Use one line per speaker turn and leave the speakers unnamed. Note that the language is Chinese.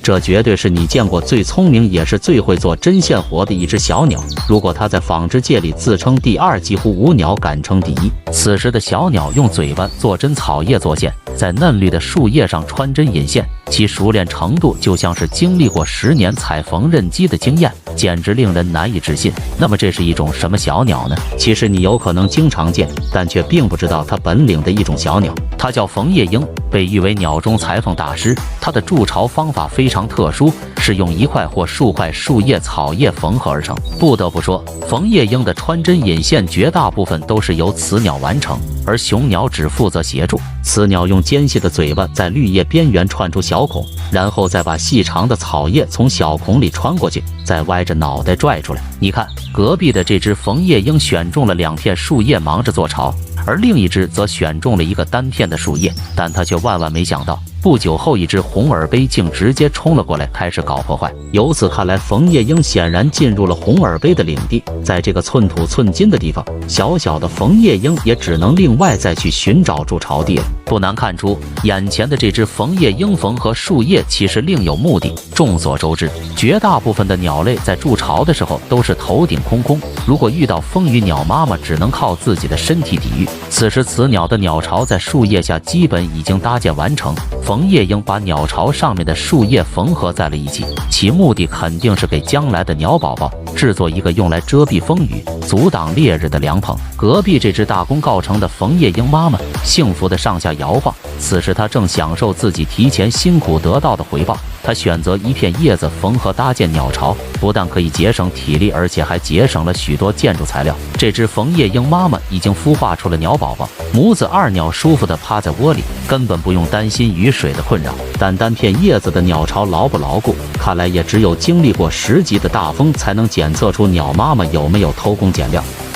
这绝对是你见过最聪明也是最会做针线活的一只小鸟。如果它在纺织界里自称第二，几乎无鸟敢称第一。此时的小鸟用嘴巴做针，草叶做线，在嫩绿的树叶上穿针引线，其熟练程度就像是经历过10年踩缝纫机的经验，简直令人难以置信。那么这是一种什么小鸟呢？其实你有可能经常见，但却并不知道它本领的一种小鸟，它叫缝叶鹰，被誉为鸟中裁缝大师。它的筑巢方法非常特殊，是用一块或数块树叶、草叶缝合而成。不得不说，缝叶鹰的穿针引线绝大部分都是由雌鸟完成，而雄鸟只负责协助。雌鸟用尖细的嘴巴在绿叶边缘串出小孔，然后再把细长的草叶从小孔里穿过去，再歪着脑袋拽出来。你看，隔壁的这只缝叶鹰选中了2片树叶忙着做巢，而另一只则选中了一个单片的树叶，但他却万万没想到，不久后一只红耳杯竟直接冲了过来，开始搞破坏。由此看来，缝叶鹰显然进入了红耳杯的领地。在这个寸土寸金的地方，小小的缝叶鹰也只能另外再去寻找筑巢地了。不难看出，眼前的这只缝叶鹰缝合树叶其实另有目的。众所周知，绝大部分的鸟类在筑巢的时候都是头顶空空，如果遇到风雨，鸟妈妈只能靠自己的身体抵御。此时雌鸟的鸟巢在树叶下基本已经搭建完成，缝叶鹰把鸟巢上面的树叶缝合在了一起，其目的肯定是给将来的鸟宝宝制作一个用来遮蔽风雨、阻挡烈日的凉棚。隔壁这只大功告成的缝叶鹰妈妈幸福的上下摇晃，此时她正享受自己提前辛苦得到的回报。她选择一片叶子缝合搭建鸟巢，不但可以节省体力，而且还节省了许多建筑材料。这只缝叶鹰妈妈已经孵化出了鸟宝宝，母子2鸟舒服地趴在窝里，根本不用担心雨水的困扰。但单片叶子的鸟巢牢不牢固，看来也只有经历过10级的大风才能检测出鸟妈妈有没有偷工减料。